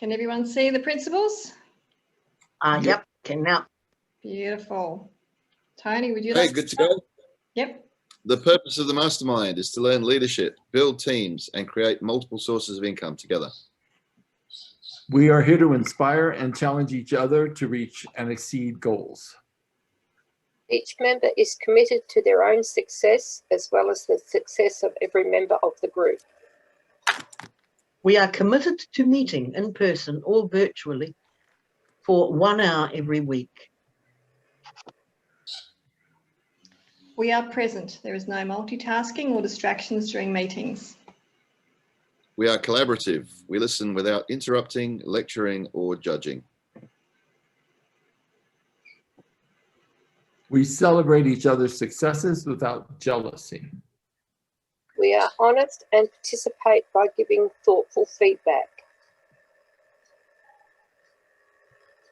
Can everyone see the principles? Yep, can now. Beautiful. Tony, would you Hey, like good to go? Yep. The purpose of the mastermind is to learn leadership, build teams, and create multiple sources of income together. We are here to inspire and challenge each other to reach and exceed goals. Each member is committed to their own success as well as the success of every member of the group. We are committed to meeting in person or virtually for 1 hour every week. We are present. There is no multitasking or distractions during meetings. We are collaborative. We listen without interrupting, lecturing, or judging. We celebrate each other's successes without jealousy. We are honest and participate by giving thoughtful feedback.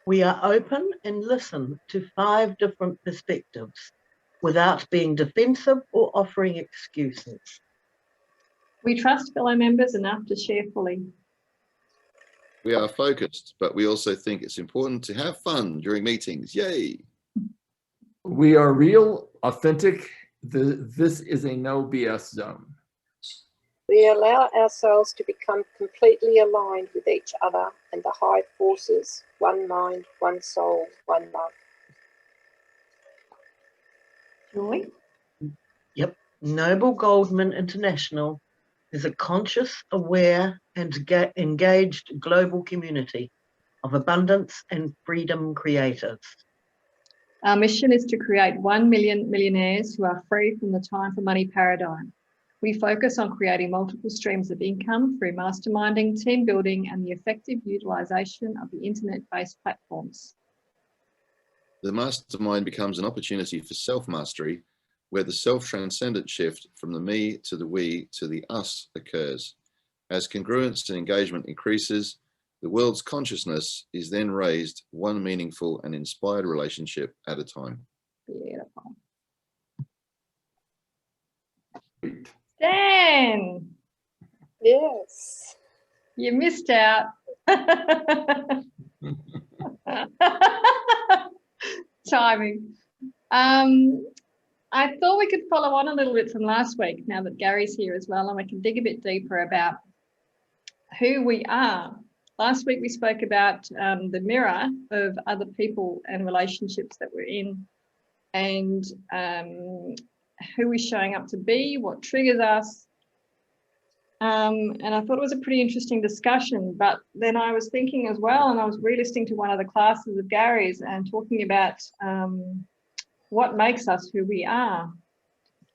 We are open and listen to 5 different perspectives without being defensive or offering excuses. We trust fellow members enough to share fully. We are focused, but we also think it's important to have fun during meetings. Yay! We are real, authentic. This is a no BS zone. We allow ourselves to become completely aligned with each other and the high forces, one mind, one soul, one love. Joy? Yep. Noble Goldman International is a conscious, aware, and engaged global community of abundance and freedom creators. Our mission is to create 1 million millionaires who are free from the time for money paradigm. We focus on creating multiple streams of income through masterminding, team building, and the effective utilization of the internet-based platforms. The mastermind becomes an opportunity for self-mastery, where the self-transcendent shift from the me to the we to the us occurs. As congruence and engagement increases, the world's consciousness is then raised one meaningful and inspired relationship at a time. Beautiful. Great. Dan, Yes. you missed out. Timing. I thought we could follow on a little bit from last week now that Gary's here as well, and we can dig a bit deeper about who we are. Last week we spoke about the mirror of other people and relationships that we're in, and who we're showing up to be, what triggers us. And I thought it was a pretty interesting discussion, but then I was thinking as well, and I was re-listening to one of the classes of Gary's and talking about what makes us who we are.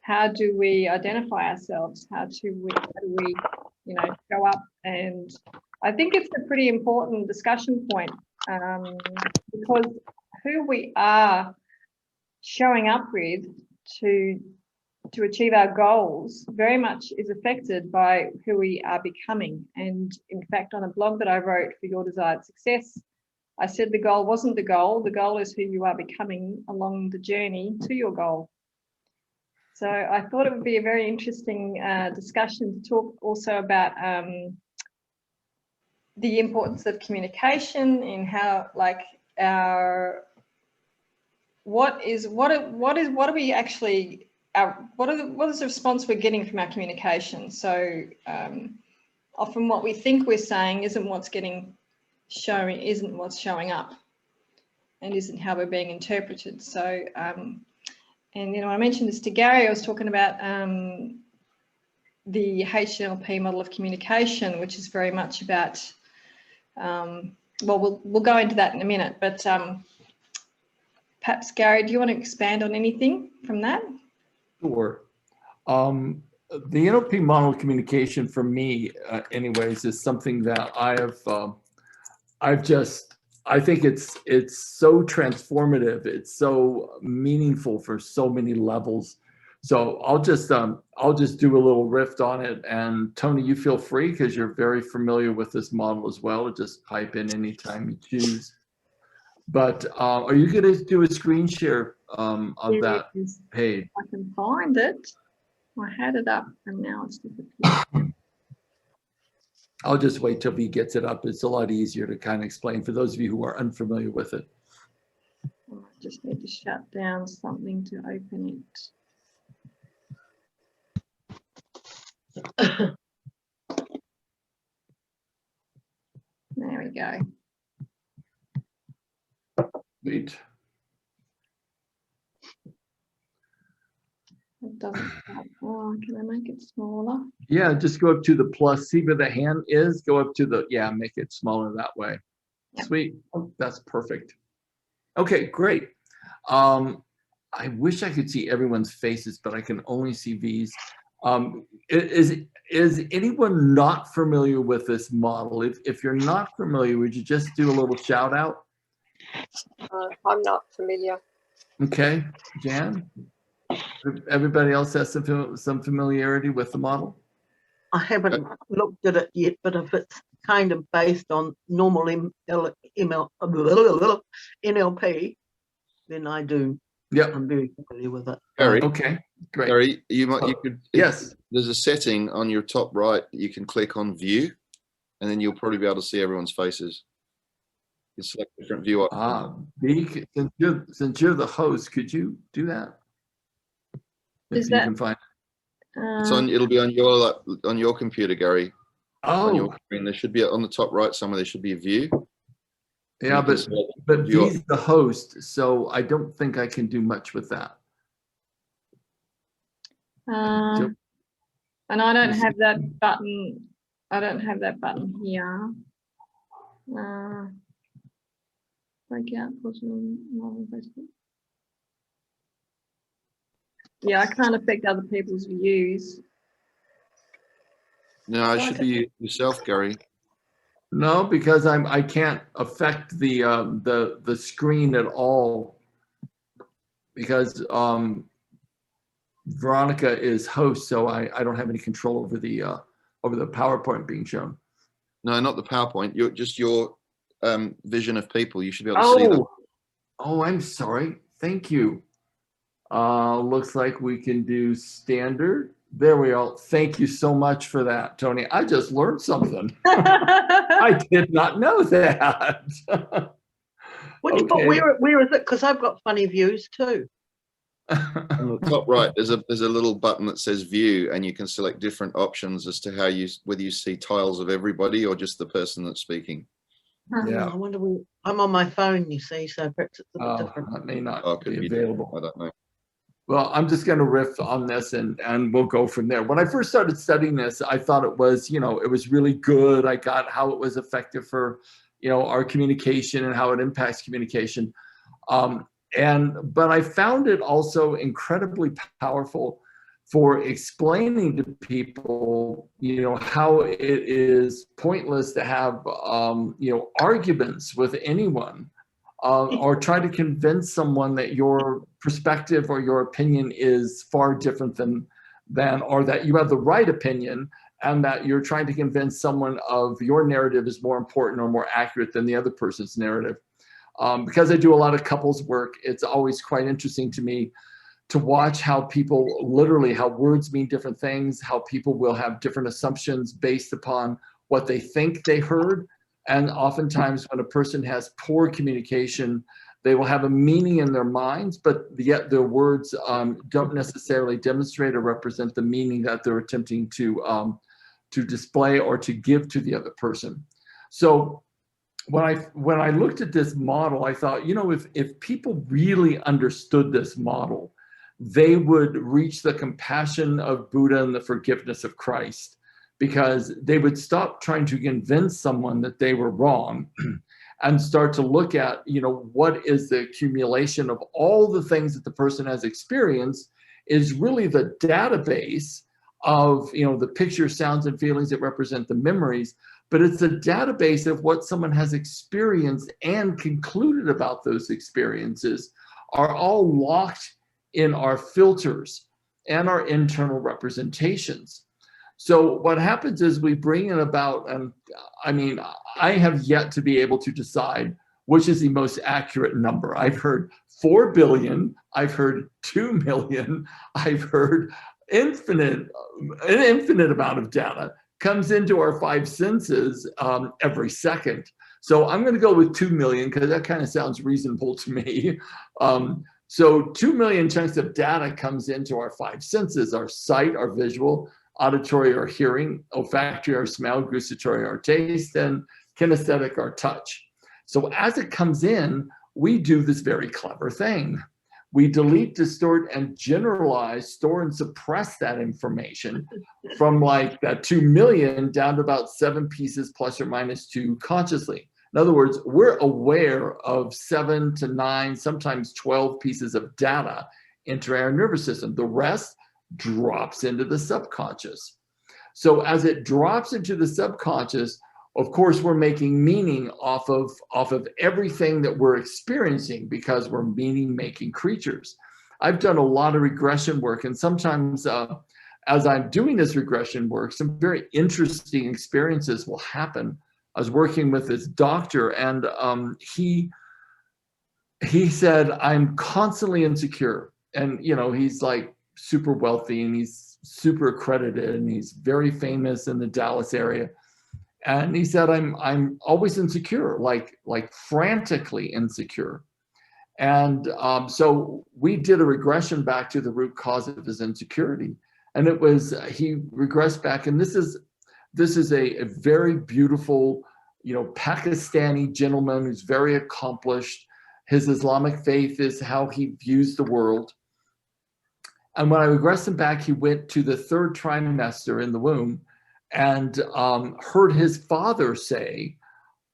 How do we identify ourselves? How do we, you know, show up? And I think it's a pretty important discussion point because who we are showing up with to achieve our goals very much is affected by who we are becoming. And in fact, on a blog that I wrote for Your Desired Success, I said the goal wasn't the goal is who you are becoming along the journey to your goal. So I thought it would be a very interesting discussion to talk also about the importance of communication in how, like, what is the response we're getting from our communication? So often what we think we're saying isn't what's showing up, and isn't how we're being interpreted. So and you know, I mentioned this to Gary. I was talking about the HNLP model of communication, which is very much about well, we'll go into that in a minute, but perhaps Gary, do you want to expand on anything from that? Sure. The NLP model of communication for me, anyways, is something that I think it's so transformative. It's so meaningful for so many levels. So I'll just do a little riff on it. And Tony, you feel free because you're very familiar with this model as well. Just pipe in anytime you choose. But are you going to do a screen share of that page? I can find it. I had it up and now it's disappeared. I'll just wait till V gets it up. It's a lot easier to kind of explain for those of you who are unfamiliar with it. I just need to shut down something to open it. There we go. Sweet. It doesn't. Oh, can I make it smaller? Yeah, just go up to the plus. See where the hand is. Go up to the, yeah, make it smaller that way. Yep. Sweet. Oh, that's perfect. Okay, great. I wish I could see everyone's faces, but I can only see V's. Is anyone not familiar with this model? If you're not familiar, would you just do a little shout out? I'm not familiar. Okay, Jan? Everybody else has some familiarity with the model? I haven't looked at it yet, but if it's kind of based on normal NLP, then I do. Yep. I'm very familiar with it. Gary, Okay, great. Gary, you could. Yes. There's a setting on your top right. You can click on View, and then you'll probably be able to see everyone's faces. You can select different view options. B, since you're the host, could you do that? Is If you that- can find. It's on. It'll be on your computer, Gary. On your Oh, screen. There should be on the top right somewhere. There should be a view. yeah, You can but select but view V's the host, so I don't think I can do much with that. and I don't Yes. have that button. I don't have that button here. Breakout. Yeah, I can't affect other people's views. No, it should be yourself, Gary. No, because I can't affect the screen at all because Veronica is host, so I don't have any control over the PowerPoint being shown. No, not the PowerPoint. Your vision of people. You should be able to see them. Oh, I'm sorry. Thank you. Looks like we can do standard. There we are. Thank you so much for that, Tony. I just learned something. I did not know that. But Okay. where is it? Because I've got funny views too. On the top right, there's a little button that says View, and you can select different options as to whether you see tiles of everybody or just the person that's speaking. Yeah. I wonder where, I'm on my phone, you see, so perhaps it's a bit different. That may not Oh, could be be available. I don't know. Well, I'm just going to riff on this and we'll go from there. When I first started studying this, I thought it was, it was really good. I got how it was effective for, our communication and how it impacts communication. But I found it also incredibly powerful for explaining to people, how it is pointless to have, arguments with anyone. Or try to convince someone that your perspective or your opinion is far different than, or that you have the right opinion and that you're trying to convince someone of your narrative is more important or more accurate than the other person's narrative. Because I do a lot of couples work, it's always quite interesting to me to watch how people how words mean different things, how people will have different assumptions based upon what they think they heard. And oftentimes when a person has poor communication, they will have a meaning in their minds, but yet their words don't necessarily demonstrate or represent the meaning that they're attempting to display or to give to the other person. So when I looked at this model, I thought, if people really understood this model, they would reach the compassion of Buddha and the forgiveness of Christ, because they would stop trying to convince someone that they were wrong and start to look at, what is the accumulation of all the things that the person has experienced is really the database of, the pictures, sounds, and feelings that represent the memories, but it's a database of what someone has experienced and concluded about those experiences are all locked in our filters and our internal representations. So what happens is we bring in about, I have yet to be able to decide which is the most accurate number. I've heard 4 billion, I've heard 2 million, I've heard an infinite amount of data comes into our five senses every second. So I'm going to go with 2 million because that kind of sounds reasonable to me. So 2 million chunks of data comes into our five senses: our sight, our visual, auditory, our hearing, olfactory, our smell, gustatory, our taste, and kinesthetic, our touch. So as it comes in, we do this very clever thing. We delete, distort, and generalize, store and suppress that information from like that 2 million down to about 7 pieces plus or minus 2 consciously. In other words, we're aware of 7 to 9, sometimes 12 pieces of data into our nervous system. The rest drops into the subconscious. So as it drops into the subconscious, of course, we're making meaning off of everything that we're experiencing because we're meaning-making creatures. I've done a lot of regression work, and sometimes as I'm doing this regression work, some very interesting experiences will happen. I was working with this doctor, and he said, I'm constantly insecure. And, you know, he's like super wealthy, and he's super accredited, and he's very famous in the Dallas area. And he said, I'm always insecure, like frantically insecure. And so we did a regression back to the root cause of his insecurity. And it was, he regressed back, and this is a very beautiful, you know, Pakistani gentleman who's very accomplished. His Islamic faith is how he views the world. And when I regressed him back, he went to the 3rd trimester in the womb and heard his father say,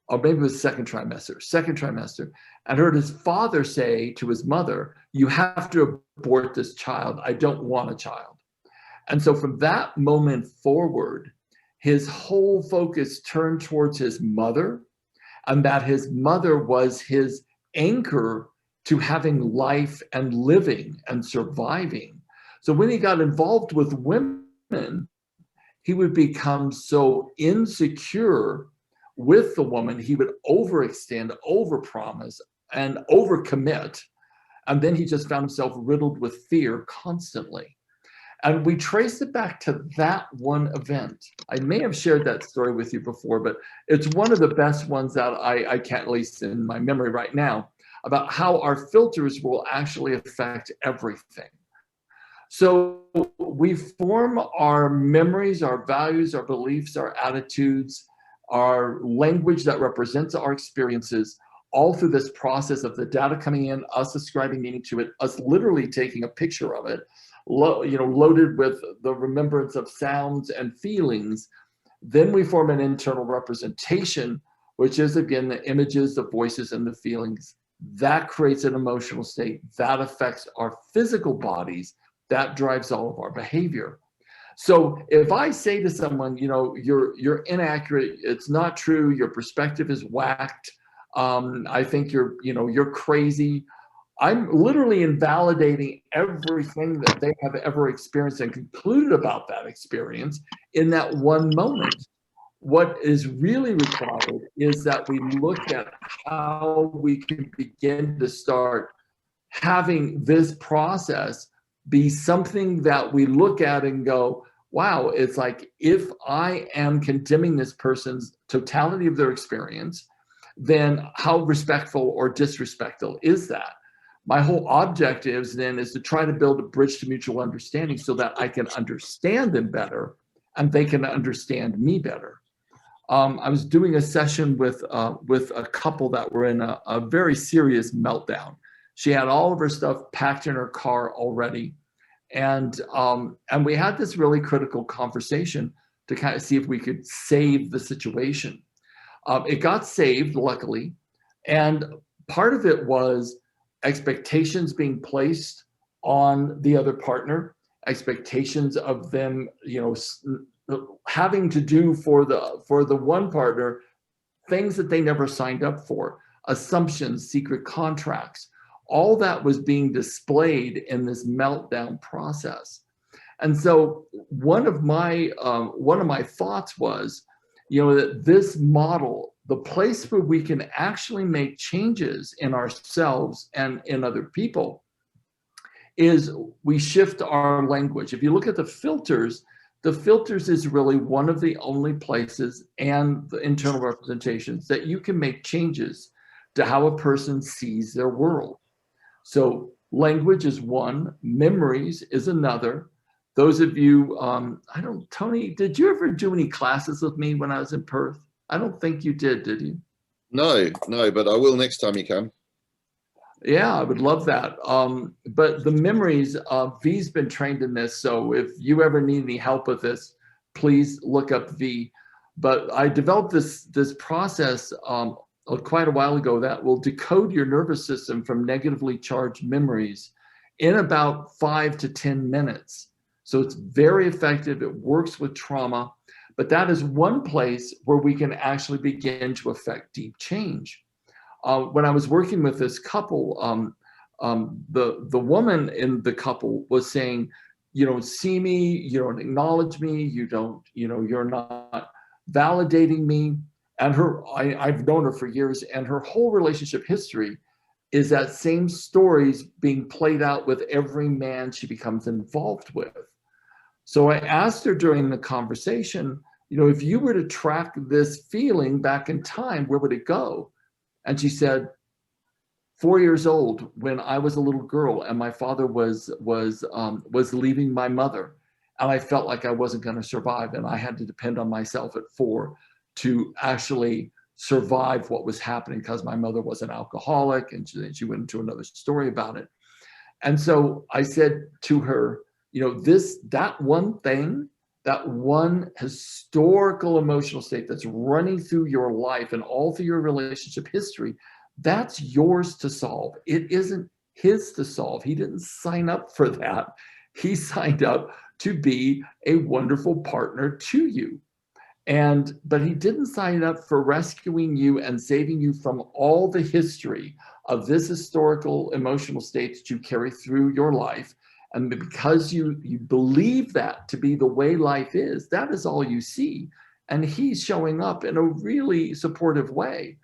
or maybe it was second trimester, and heard his father say to his mother, you have to abort this child. I don't want a child. And so from that moment forward, his whole focus turned towards his mother, and that his mother was his anchor to having life and living and surviving. So when he got involved with women, he would become so insecure with the woman, he would overextend, overpromise, and overcommit. And then he just found himself riddled with fear constantly. And we traced it back to that one event. I may have shared that story with you before, but it's one of the best ones that I can't, at least in my memory right now, about how our filters will actually affect everything. So we form our memories, our values, our beliefs, our attitudes, our language that represents our experiences, all through this process of the data coming in, us ascribing meaning to it, us literally taking a picture of it, loaded with the remembrance of sounds and feelings. Then we form an internal representation, which is, again, the images, the voices, and the feelings. That creates an emotional state. That affects our physical bodies. That drives all of our behavior. So if I say to someone, you know, you're inaccurate, it's not true, your perspective is whacked, I think you're crazy, I'm literally invalidating everything that they have ever experienced and concluded about that experience in that one moment. What is really required is that we look at how we can begin to start having this process be something that we look at and go, wow, it's like, if I am condemning this person's totality of their experience, then how respectful or disrespectful is that? My whole objective then is to try to build a bridge to mutual understanding so that I can understand them better and they can understand me better. I was doing a session with a couple that were in a very serious meltdown. She had all of her stuff packed in her car already. And we had this really critical conversation to kind of see if we could save the situation. It got saved, luckily. And part of it was expectations being placed on the other partner, expectations of them, having to do for the one partner things that they never signed up for, assumptions, secret contracts. All that was being displayed in this meltdown process. And so one of my thoughts was, that this model, the place where we can actually make changes in ourselves and in other people, is we shift our language. If you look at the filters, the filters is really one of the only places and the internal representations that you can make changes to how a person sees their world. So language is one, memories is another. Those of you, Tony, did you ever do any classes with me when I was in Perth? I don't think you did you? No, but I will next time you come. Yeah, I would love that. But the memories, V's been trained in this. So if you ever need any help with this, please look up V. But I developed this process quite a while ago that will decode your nervous system from negatively charged memories in about 5 to 10 minutes. So it's very effective. It works with trauma, but that is one place where we can actually begin to affect deep change. When I was working with this couple, the woman in the couple was saying, you don't see me, you don't acknowledge me, you're not validating me. And I've known her for years, and her whole relationship history is that same stories being played out with every man she becomes involved with. So I asked her during the conversation, if you were to track this feeling back in time, where would it go? And she said, 4 years old, when I was a little girl and my father was leaving my mother, and I felt like I wasn't going to survive, and I had to depend on myself at 4 to actually survive what was happening, because my mother was an alcoholic, and she went into another story about it. And so I said to her, that one thing, that one historical emotional state that's running through your life and all through your relationship history, that's yours to solve. It isn't his to solve. He didn't sign up for that. He signed up to be a wonderful partner to you. But he didn't sign up for rescuing you and saving you from all the history of this historical emotional state that you carry through your life. And because you believe that to be the way life is, that is all you see. And he's showing up in a really supportive way.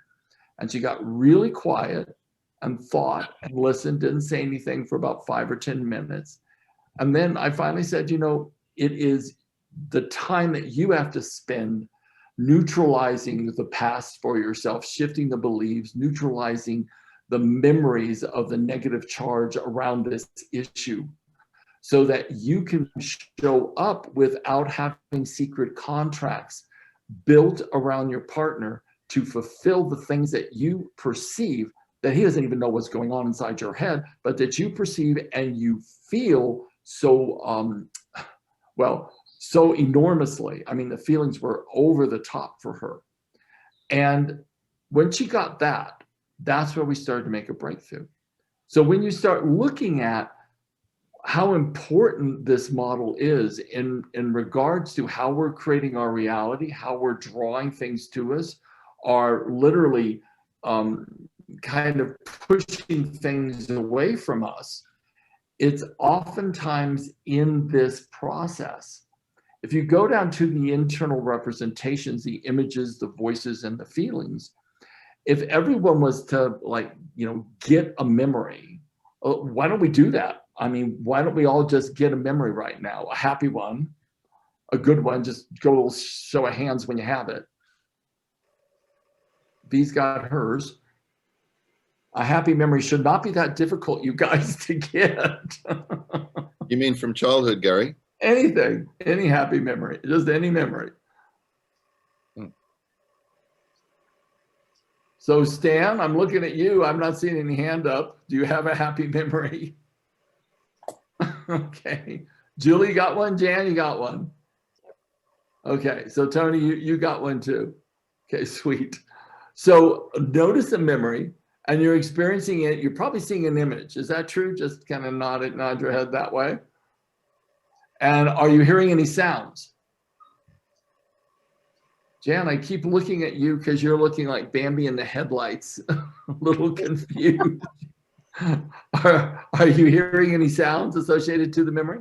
And she got really quiet and thought and listened, didn't say anything for about 5 or 10 minutes. And then I finally said, it is the time that you have to spend neutralizing the past for yourself, shifting the beliefs, neutralizing the memories of the negative charge around this issue, so that you can show up without having secret contracts built around your partner to fulfill the things that you perceive that he doesn't even know what's going on inside your head, but that you perceive and you feel so, so enormously. I mean, the feelings were over the top for her. And when she got that, that's where we started to make a breakthrough. So when you start looking at how important this model is in regards to how we're creating our reality, how we're drawing things to us, are literally kind of pushing things away from us, it's oftentimes in this process. If you go down to the internal representations, the images, the voices, and the feelings, if everyone was to get a memory, why don't we do that? I mean, why don't we all just get a memory right now? A happy one, a good one, just go a little show of hands when you have it. V's got hers. A happy memory should not be that difficult, you guys, to get. You mean from childhood, Gary? Anything, any happy memory, just any memory. So Stan, I'm looking at you. I'm not seeing any hand up. Do you have a happy memory? Okay. Julie, you got one? Jan, you got one? Okay. So Tony, you got one too. Okay, sweet. So notice a memory and you're experiencing it. You're probably seeing an image. Is that true? Just kind of nod your head that way. And are you hearing any sounds? Jan, I keep looking at you because you're looking like Bambi in the headlights, a little confused. Are you hearing any sounds associated to the memory?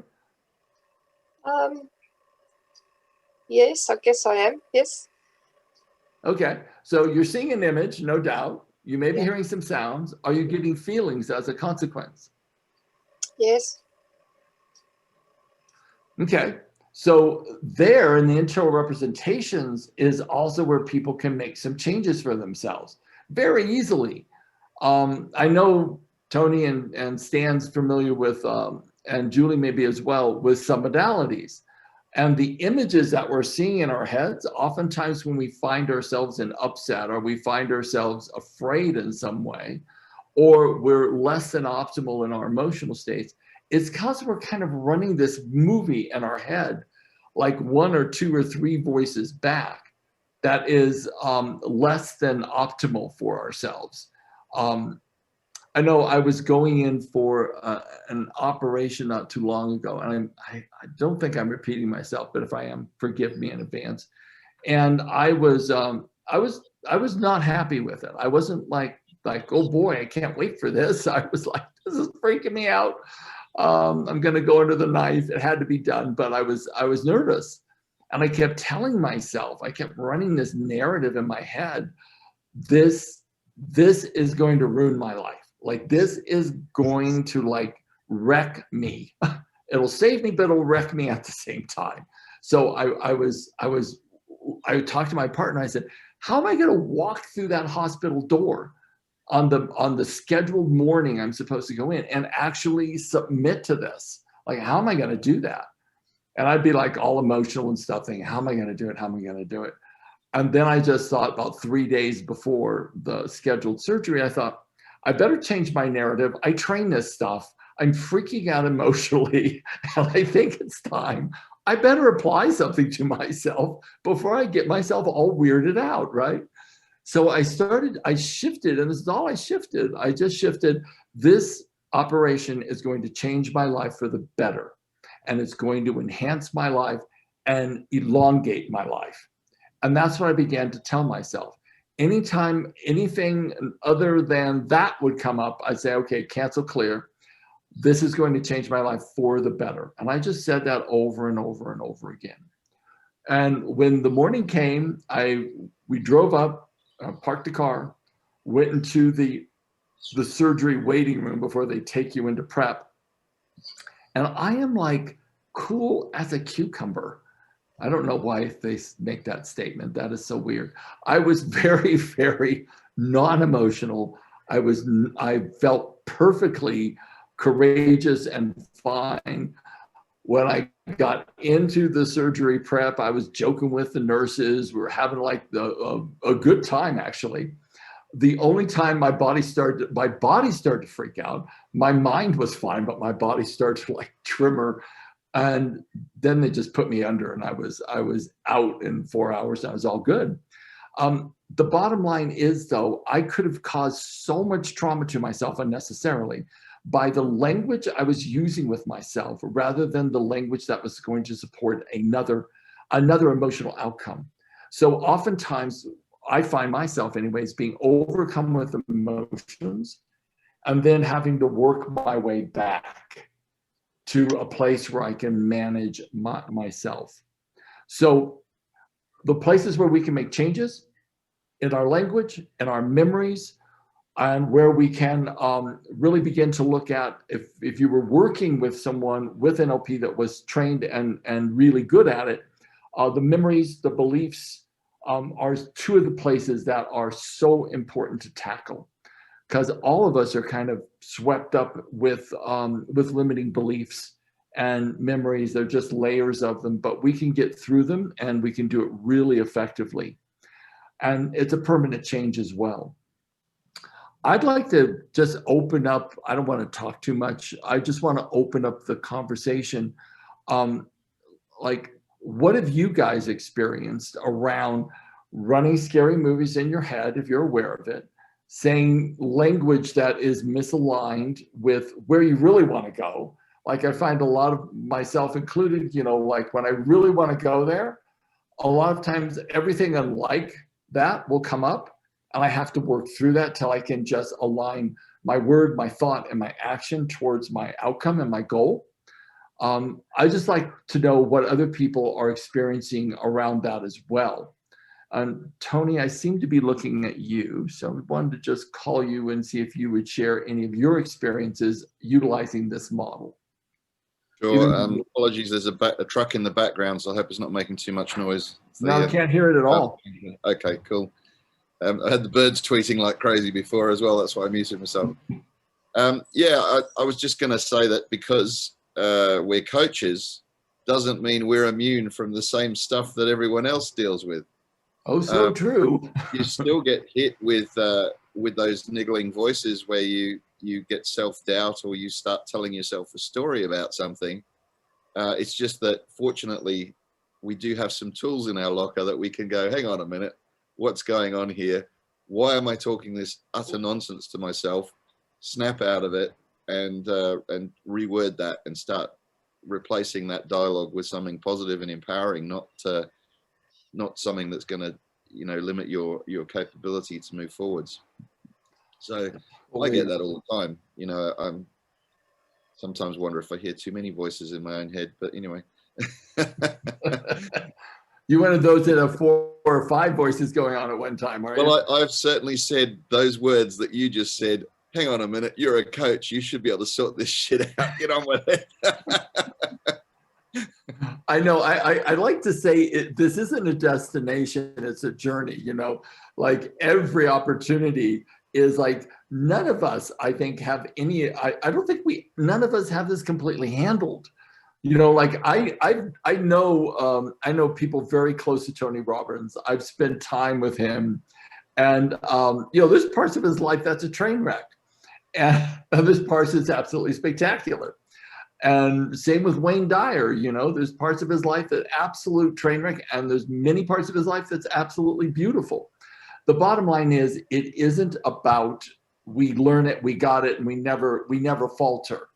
Yes, I guess I am. Yes. Okay, so you're seeing an image, no doubt. You may be hearing some sounds. Are you getting feelings as a consequence? Yes. Okay, So there in the internal representations is also where people can make some changes for themselves very easily. I know Tony and Stan's familiar with, and Julie maybe as well, with some modalities. And the images that we're seeing in our heads, oftentimes when we find ourselves in upset or we find ourselves afraid in some way, or we're less than optimal in our emotional states, it's because we're kind of running this movie in our head, like 1 or 2 or 3 voices back, that is less than optimal for ourselves. I know I was going in for an operation not too long ago, and I don't think I'm repeating myself, but if I am, forgive me in advance. And I was not happy with it. I wasn't like, oh boy, I can't wait for this. I was like, this is freaking me out. I'm going to go under the knife. It had to be done, but I was nervous, and I kept telling myself, I kept running this narrative in my head. This is going to ruin my life. Like, this is going to like wreck me. It'll save me, but it'll wreck me at the same time. So I talked to my partner. I said, how am I going to walk through that hospital door on the scheduled morning I'm supposed to go in and actually submit to this? Like, how am I going to do that? And I'd be like all emotional and stuff, thinking, how am I going to do it? How am I going to do it? And then I just thought, about 3 days before the scheduled surgery, I thought, I better change my narrative. I train this stuff. I'm freaking out emotionally, and I think it's time. I better apply something to myself before I get myself all weirded out, right? So I shifted, and this is all I shifted. I just shifted. This operation is going to change my life for the better, and it's going to enhance my life and elongate my life. And that's what I began to tell myself. Anytime anything other than that would come up, I'd say, okay, cancel, clear. This is going to change my life for the better. And I just said that over and over and over again. And when the morning came, we drove up, parked the car, went into the surgery waiting room before they take you into prep. And I am like cool as a cucumber. I don't know why they make that statement. That is so weird. I was very, very non-emotional. I felt perfectly courageous and fine. When I got into the surgery prep, I was joking with the nurses. We were having like a good time, actually. The only time my body started to freak out. My mind was fine, but my body started to like tremor. And then they just put me under, and I was out in 4 hours, and I was all good. The bottom line is, though, I could have caused so much trauma to myself unnecessarily by the language I was using with myself, rather than the language that was going to support another emotional outcome. So oftentimes, I find myself, anyways, being overcome with emotions, and then having to work my way back to a place where I can manage myself. So the places where we can make changes in our language, in our memories, and where we can really begin to look at, if you were working with someone with NLP that was trained and really good at it, the memories, the beliefs are 2 of the places that are so important to tackle. Because all of us are kind of swept up with limiting beliefs and memories. They're just layers of them, but we can get through them, and we can do it really effectively. And it's a permanent change as well. I'd like to just open up, I don't want to talk too much. I just want to open up the conversation. Like, what have you guys experienced around running scary movies in your head, if you're aware of it, saying language that is misaligned with where you really want to go? Like, I find a lot of myself included, like when I really want to go there, a lot of times everything unlike that will come up, and I have to work through that till I can just align my word, my thought, and my action towards my outcome and my goal. I just like to know what other people are experiencing around that as well. Tony, I seem to be looking at you, so I wanted to just call you and see if you would share any of your experiences utilizing this model. Sure. Apologies. There's a truck in the background, so I hope it's not making too much noise. No, I can't hear it at all. Okay, cool. I had the birds tweeting like crazy before as well. That's why I muted myself. Yeah, I was just going to say that because we're coaches doesn't mean we're immune from the same stuff that everyone else deals with. Oh, so true. You still get hit with those niggling voices where you get self-doubt, or you start telling yourself a story about something. It's just that fortunately we do have some tools in our locker that we can go, hang on a minute, what's going on here? Why am I talking this utter nonsense to myself? Snap out of it and reword that and start replacing that dialogue with something positive and empowering, not something that's going to, limit your capability to move forwards. So I get that all the time. I'm sometimes wonder if I hear too many voices in my own head, but anyway. You one of those that have 4 or 5 voices going on at one time, aren't you? Well, I've certainly said those words that you just said. Hang on a minute, you're a coach. You should be able to sort this shit out. Get on with it. I know. I like to say this isn't a destination, it's a journey, like every opportunity is like, none of us, I think, have any, I don't think none of us have this completely handled. Like I know people very close to Tony Robbins. I've spent time with him, and there's parts of his life that's a train wreck, and there's parts that's absolutely spectacular. And same with Wayne Dyer, there's parts of his life that absolute train wreck, and there's many parts of his life that's absolutely beautiful. The bottom line is, it isn't about we learn it, we got it, and we never falter.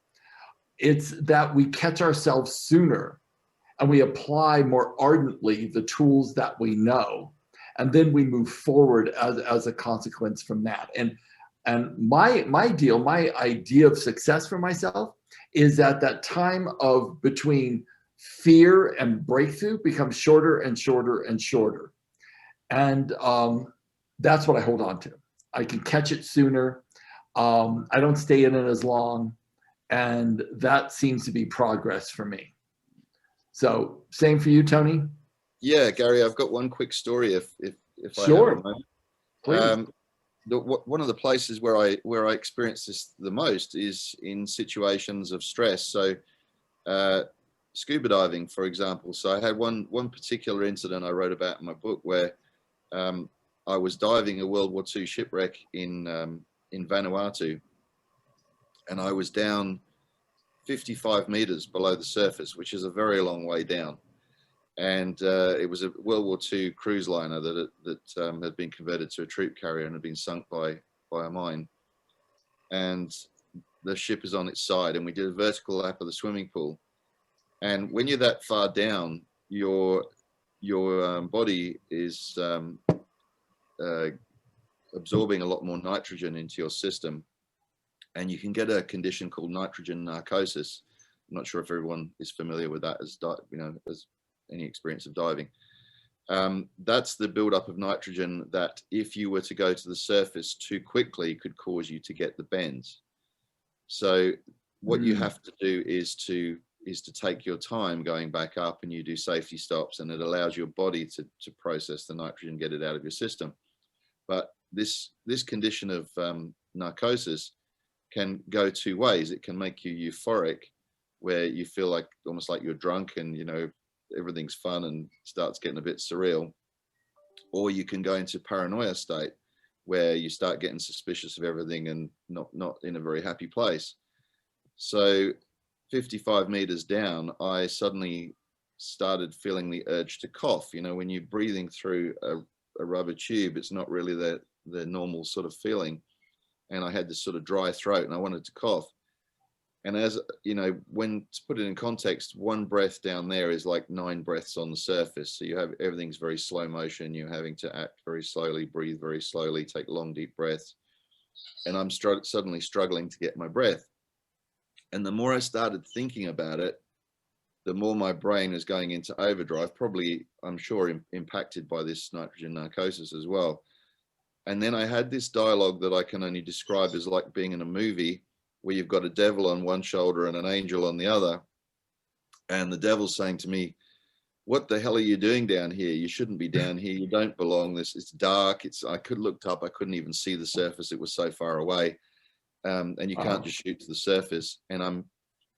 It's that we catch ourselves sooner and we apply more ardently the tools that we know, and then we move forward as a consequence from that. And my idea of success for myself is that time of between fear and breakthrough becomes shorter and shorter and shorter. And that's what I hold on to. I can catch it sooner. I don't stay in it as long. And that seems to be progress for me. So same for you, Tony? Yeah, Gary, I've got one quick story if sure. I have a moment. Please. One of the places where I experience this the most is in situations of stress. So scuba diving, for example. So I had one particular incident I wrote about in my book where I was diving a World War II shipwreck in Vanuatu, and I was down 55 meters below the surface, which is a very long way down. And it was a World War II cruise liner that had been converted to a troop carrier and had been sunk by a mine. And the ship is on its side, and we did a vertical lap of the swimming pool. And when you're that far down, your body is absorbing a lot more nitrogen into your system, and you can get a condition called nitrogen narcosis. I'm not sure if everyone is familiar with that as any experience of diving. That's the buildup of nitrogen that, if you were to go to the surface too quickly, could cause you to get the bends. So what you have to do is to take your time going back up, and you do safety stops, and it allows your body to process the nitrogen, get it out of your system. But this condition of narcosis can go 2 ways. It can make you euphoric, where you feel like almost like you're drunk and everything's fun and starts getting a bit surreal. Or you can go into paranoia state, where you start getting suspicious of everything and not in a very happy place. So 55 meters down, I suddenly started feeling the urge to cough. When you're breathing through a rubber tube, it's not really the normal sort of feeling. And I had this sort of dry throat and I wanted to cough. And as when to put it in context, 1 breath down there is like 9 breaths on the surface. So you have everything's very slow motion. You're having to act very slowly, breathe very slowly, take long, deep breaths. And I'm suddenly struggling to get my breath. And the more I started thinking about it, the more my brain is going into overdrive, probably, I'm sure, impacted by this nitrogen narcosis as well. And then I had this dialogue that I can only describe as like being in a movie where you've got a devil on one shoulder and an angel on the other. And the devil's saying to me, what the hell are you doing down here? You shouldn't be down here. You don't belong. It's dark. I could looked up. I couldn't even see the surface. It was so far away. And you can't just shoot to the surface. And I'm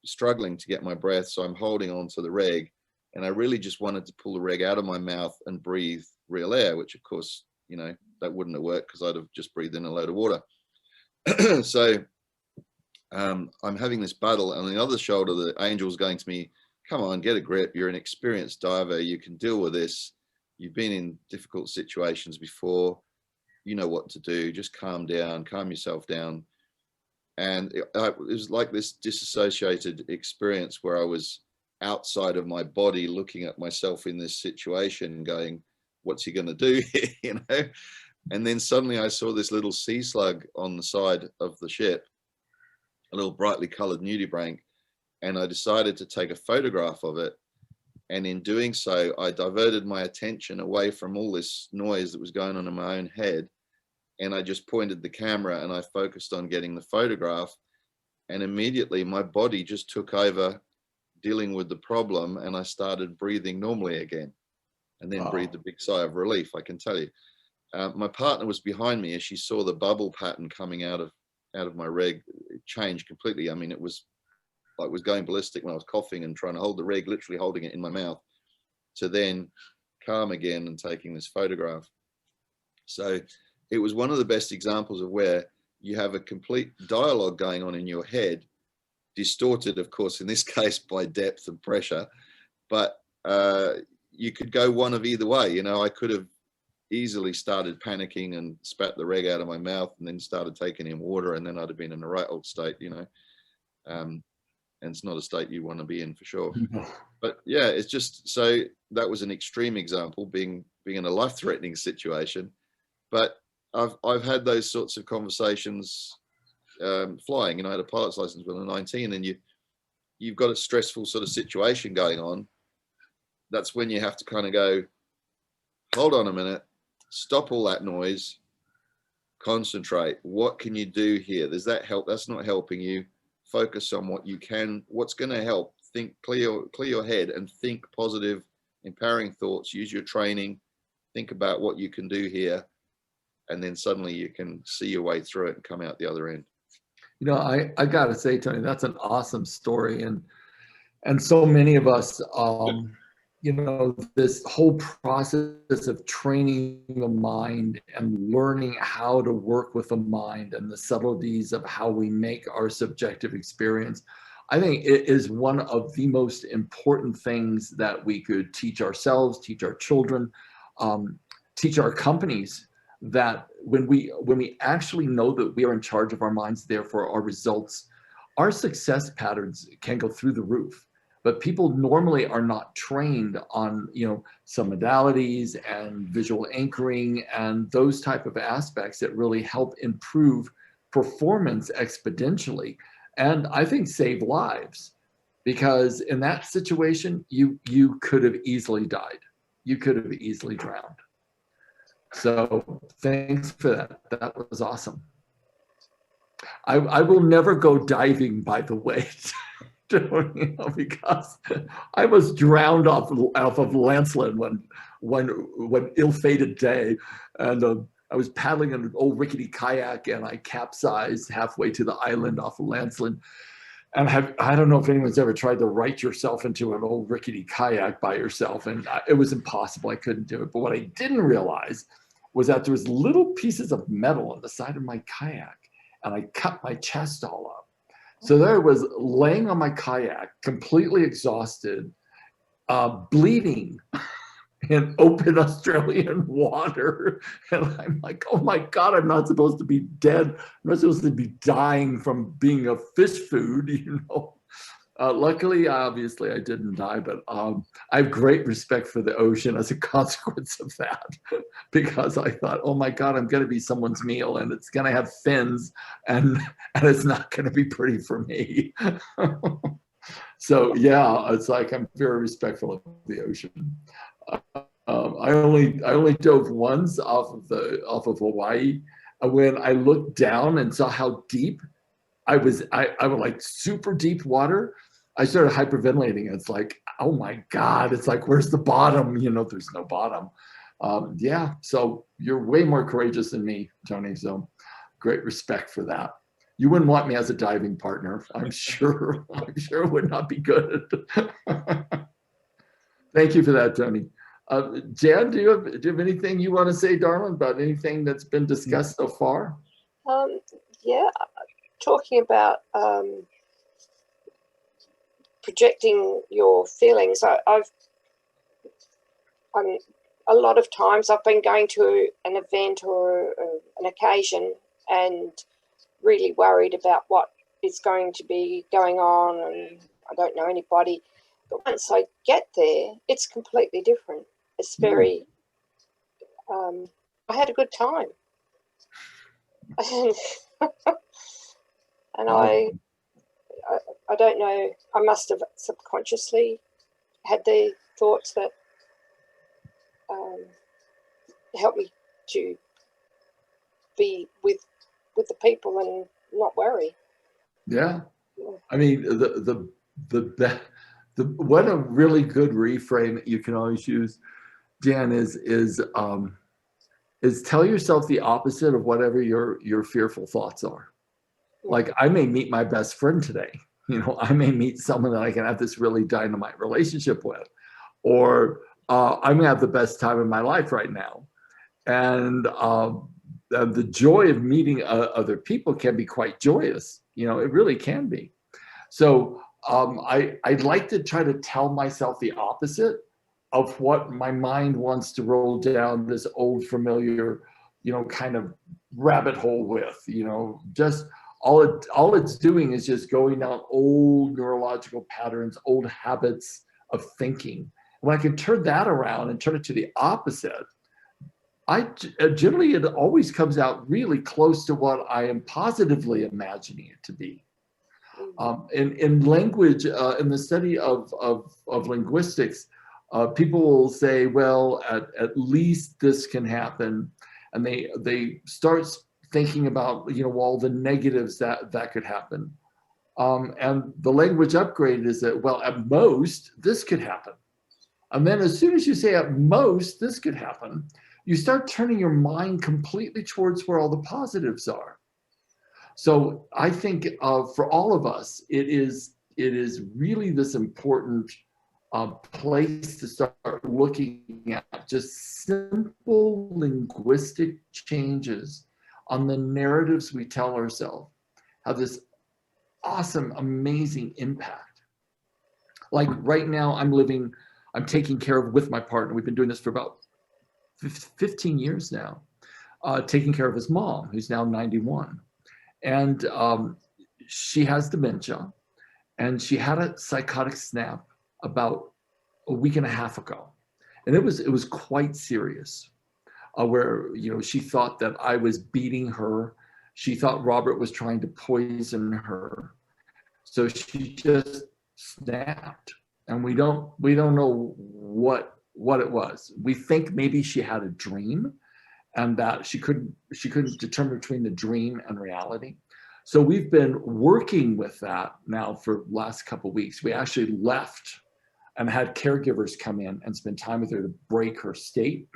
struggling to get my breath. So I'm holding on to the reg. And I really just wanted to pull the reg out of my mouth and breathe real air, which of course, you know, that wouldn't have worked because I'd have just breathed in a load of water. So I'm having this battle, and on the other shoulder, the angel's going to me, come on, get a grip. You're an experienced diver. You can deal with this. You've been in difficult situations before. You know what to do. Just calm down, calm yourself down. And it was like this disassociated experience where I was outside of my body looking at myself in this situation going, what's he going to do here, you know? And then suddenly I saw this little sea slug on the side of the ship, a little brightly colored nudibranch, and I decided to take a photograph of it. And in doing so, I diverted my attention away from all this noise that was going on in my own head. And I just pointed the camera and I focused on getting the photograph. And immediately my body just took over dealing with the problem, and I started breathing normally again, and then breathed a big sigh of relief, I can tell you. My partner was behind me as she saw the bubble pattern coming out of my reg. It changed completely. I mean, it was like was going ballistic when I was coughing and trying to hold the reg, literally holding it in my mouth, to then calm again and taking this photograph. So it was one of the best examples of where you have a complete dialogue going on in your head, distorted, of course, in this case by depth and pressure, but you could go one of either way. You know, I could have easily started panicking and spat the reg out of my mouth and then started taking in water, and then I'd have been in a right old state, you know. And it's not a state you want to be in for sure. But yeah, it's just, so that was an extreme example, being in a life-threatening situation. But I've had those sorts of conversations flying. You know, I had a pilot's license when I was 19, and you've got a stressful sort of situation going on. That's when you have to kind of go, hold on a minute, stop all that noise, concentrate. What can you do here? Does that help? That's not helping you. Focus on what you can, what's going to help. Think, clear your head and think positive, empowering thoughts. Use your training. Think about what you can do here. And then suddenly you can see your way through it and come out the other end. You know, I got to say, Tony, that's an awesome story. And so many of us, you know, this whole process of training the mind and learning how to work with the mind and the subtleties of how we make our subjective experience, I think it is one of the most important things that we could teach ourselves, teach our children, teach our companies, that when we actually know that we are in charge of our minds, therefore our results, our success patterns can go through the roof. But people normally are not trained on, you know, some modalities and visual anchoring and those type of aspects that really help improve performance exponentially, and I think save lives. Because in that situation, you could have easily died. You could have easily drowned. So thanks for that. That was awesome. I will never go diving, by the way. You know, because I was drowned off of Lancelin one ill-fated day, and I was paddling in an old rickety kayak, and I capsized halfway to the island off of Lancelin. And I don't know if anyone's ever tried to right yourself into an old rickety kayak by yourself, and it was impossible. I couldn't do it. But what I didn't realize was that there was little pieces of metal on the side of my kayak, and I cut my chest all up. So there I was laying on my kayak, completely exhausted, bleeding in open Australian water. And I'm like, oh my God, I'm not supposed to be dead. I'm not supposed to be dying from being a fish food, you know. Luckily, obviously, I didn't die, but I have great respect for the ocean as a consequence of that, because I thought, oh my God, I'm going to be someone's meal, and it's going to have fins, and it's not going to be pretty for me. So yeah, it's like I'm very respectful of the ocean. I only dove once off of Hawaii. When I looked down and saw how deep I was like super deep water, I started hyperventilating. It's like, oh my God, it's like, where's the bottom? You know, there's no bottom. Yeah, so you're way more courageous than me, Tony. So great respect for that. You wouldn't want me as a diving partner, I'm sure. I'm sure it would not be good. Thank you for that, Tony. Jan, do you have anything you want to say, darling, about anything that's been discussed so far? Yeah, talking about projecting your feelings. A lot of times I've been going to an event or an occasion and really worried about what is going to be going on, and I don't know anybody. But once I get there, it's completely different. It's very, I had a good time. And I don't know, I must have subconsciously had the thoughts that help me to be with the people and not worry. Yeah, I mean, what a really good reframe you can always use, Jan, is tell yourself the opposite of whatever your fearful thoughts are. Like, I may meet my best friend today. You know, I may meet someone that I can have this really dynamite relationship with, or I'm gonna have the best time of my life right now. And the joy of meeting other people can be quite joyous. You know, it really can be. So I'd like to try to tell myself the opposite of what my mind wants to roll down this old familiar, you know, kind of rabbit hole with, you know, just all it's doing is just going down old neurological patterns, old habits of thinking. When I can turn that around and turn it to the opposite, generally it always comes out really close to what I am positively imagining it to be. In language, in the study of linguistics, people will say, well, at least this can happen. And they start thinking about, you know, all the negatives that could happen. And the language upgrade is that, well, at most, this could happen. And then as soon as you say at most, this could happen, you start turning your mind completely towards where all the positives are. So I think for all of us, it is really this important place to start looking at just simple linguistic changes on the narratives we tell ourselves have this awesome, amazing impact. Like right now, I'm taking care of, with my partner, we've been doing this for about 15 years now, taking care of his mom, who's now 91. And she has dementia, and she had a psychotic snap about a week and a half ago. And it was quite serious, where, you know, she thought that I was beating her. She thought Robert was trying to poison her. So she just snapped, and we don't know what it was. We think maybe she had a dream, and that she couldn't determine between the dream and reality. So we've been working with that now for the last couple of weeks. We actually left and had caregivers come in and spend time with her to break her state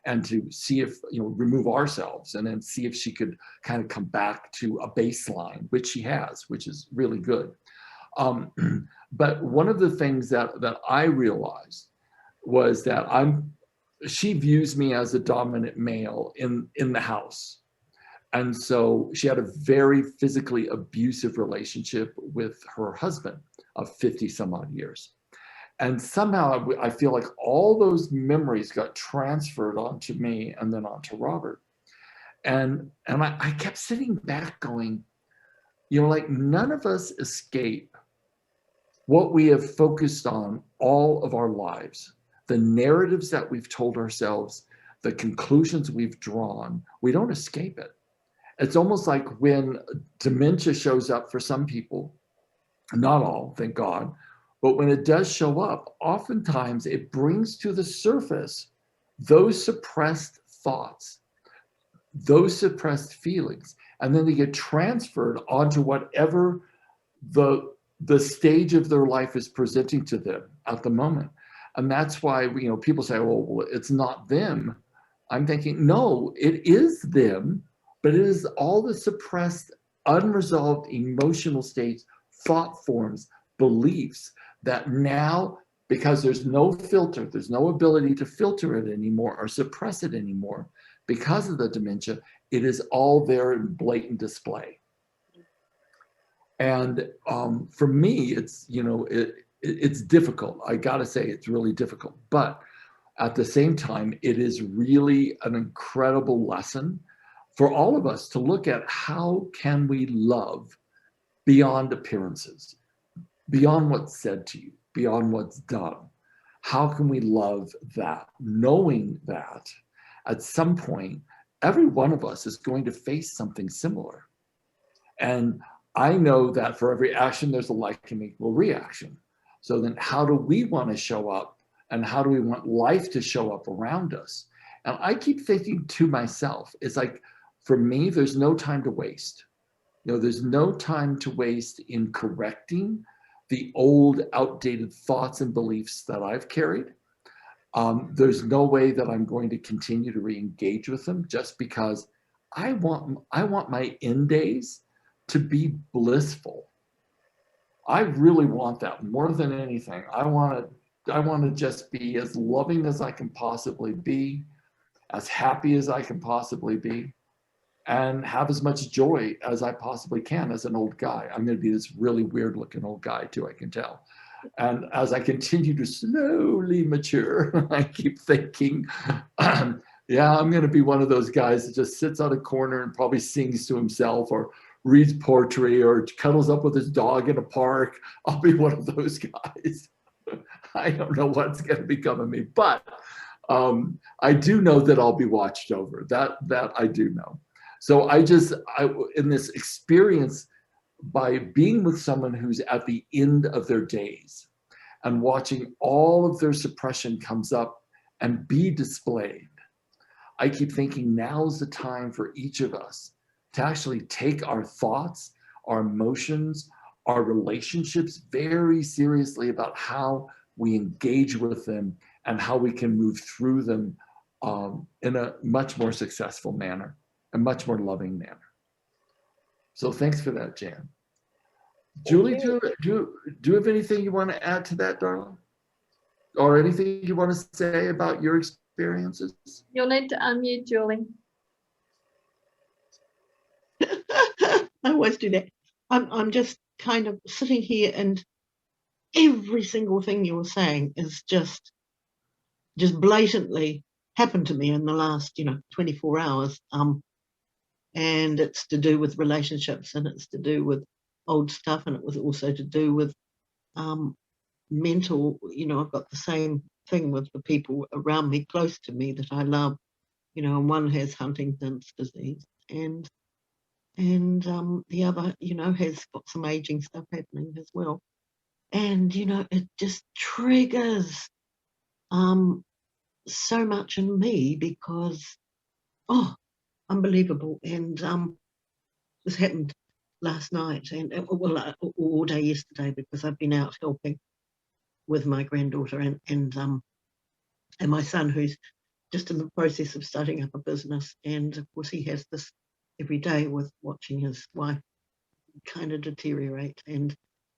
and to see if, you know, remove ourselves and then see if she could kind of come back to a baseline, which she has, which is really good. But one of the things that I realized was that she views me as a dominant male in the house. And so she had a very physically abusive relationship with her husband of 50 some odd years. And somehow I feel like all those memories got transferred onto me and then onto Robert. And I kept sitting back going, you know, like, none of us escape what we have focused on all of our lives. The narratives that we've told ourselves, the conclusions we've drawn, we don't escape it. It's almost like when dementia shows up for some people, not all, thank God, but when it does show up, oftentimes it brings to the surface those suppressed thoughts, those suppressed feelings, and then they get transferred onto whatever the the stage of their life is presenting to them at the moment. And that's why, you know, people say, oh, well, it's not them. I'm thinking, no, it is them, but it is all the suppressed, unresolved emotional states, thought forms, beliefs that now, because there's no filter, there's no ability to filter it anymore or suppress it anymore because of the dementia, it is all there in blatant display. And for me, it's, you know, it's difficult. I gotta say, it's really difficult. But at the same time, it is really an incredible lesson for all of us to look at how can we love beyond appearances, beyond what's said to you, beyond what's done. How can we love that, knowing that at some point, every one of us is going to face something similar. And I know that for every action, there's a like and equal reaction. So then how do we want to show up, and how do we want life to show up around us? And I keep thinking to myself, it's like, for me, there's no time to waste. You know, there's no time to waste in correcting the old, outdated thoughts and beliefs that I've carried. There's no way that I'm going to continue to re-engage with them, just because I want my end days to be blissful. I really want that more than anything. I want to just be as loving as I can possibly be, as happy as I can possibly be, and have as much joy as I possibly can as an old guy. I'm going to be this really weird looking old guy too, I can tell. And as I continue to slowly mature, I keep thinking, yeah, I'm going to be one of those guys that just sits on a corner and probably sings to himself or reads poetry or cuddles up with his dog in a park. I'll be one of those guys. I don't know what's going to become of me, but I do know that I'll be watched over. That I do know. So in this experience, by being with someone who's at the end of their days and watching all of their suppression comes up and be displayed, I keep thinking now's the time for each of us to actually take our thoughts, our emotions, our relationships very seriously about how we engage with them and how we can move through them in a much more successful manner, a much more loving manner. So thanks for that, Jan. Julie, do you have anything you want to add to that, darling? Or anything you want to say about your experiences? You'll need to unmute, Julie. I always do that. I'm just kind of sitting here, and every single thing you were saying is just blatantly happened to me in the last 24 hours. And it's to do with relationships, and it's to do with old stuff, and it was also to do with mental. I've got the same thing with the people around me, close to me, that I love. And one has Huntington's disease, and the other, has got some aging stuff happening as well. And, it just triggers so much in me because, unbelievable. And this happened last night, and all day yesterday, because I've been out helping with my granddaughter and my son, who's just in the process of starting up a business. And of course he has this every day with watching his wife kind of deteriorate, and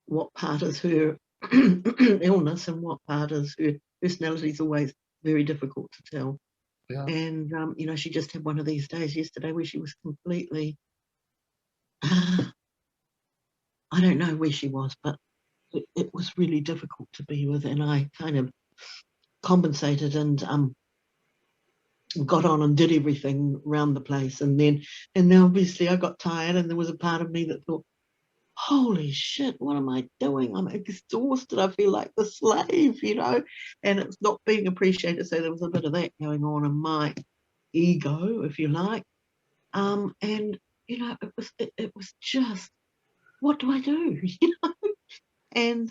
what part is her illness and what part is her personality is always very difficult to tell. Yeah. And she just had one of these days yesterday where she was completely I don't know where she was, but it was really difficult to be with, and I kind of compensated and got on and did everything around the place, and then obviously I got tired, and there was a part of me that thought, holy shit, what am I doing? I'm exhausted. I feel like the slave, and it's not being appreciated. So there was a bit of that going on in my ego, if you like. And it was just, what do I do? And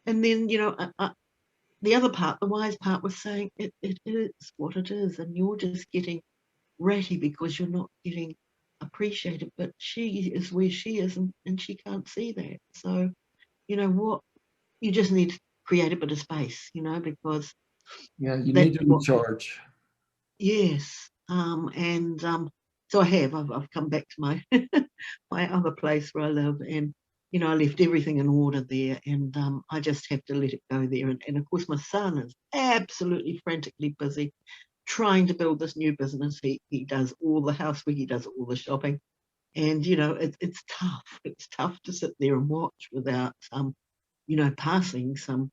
then the other part, the wise part, was saying it is what it is, and you're just getting ratty because you're not getting appreciated, but she is where she is, and she can't see that. So you know what, you just need to create a bit of space, you know, because Yeah, you that's need to what, recharge. yes. So I've come back to my my other place where I live, and you know, I left everything in order there, and I just have to let it go there. And of course, my son is absolutely frantically busy trying to build this new business. He does all the housework, he does all the shopping, and you know, it's tough. It's tough to sit there and watch without you know, passing some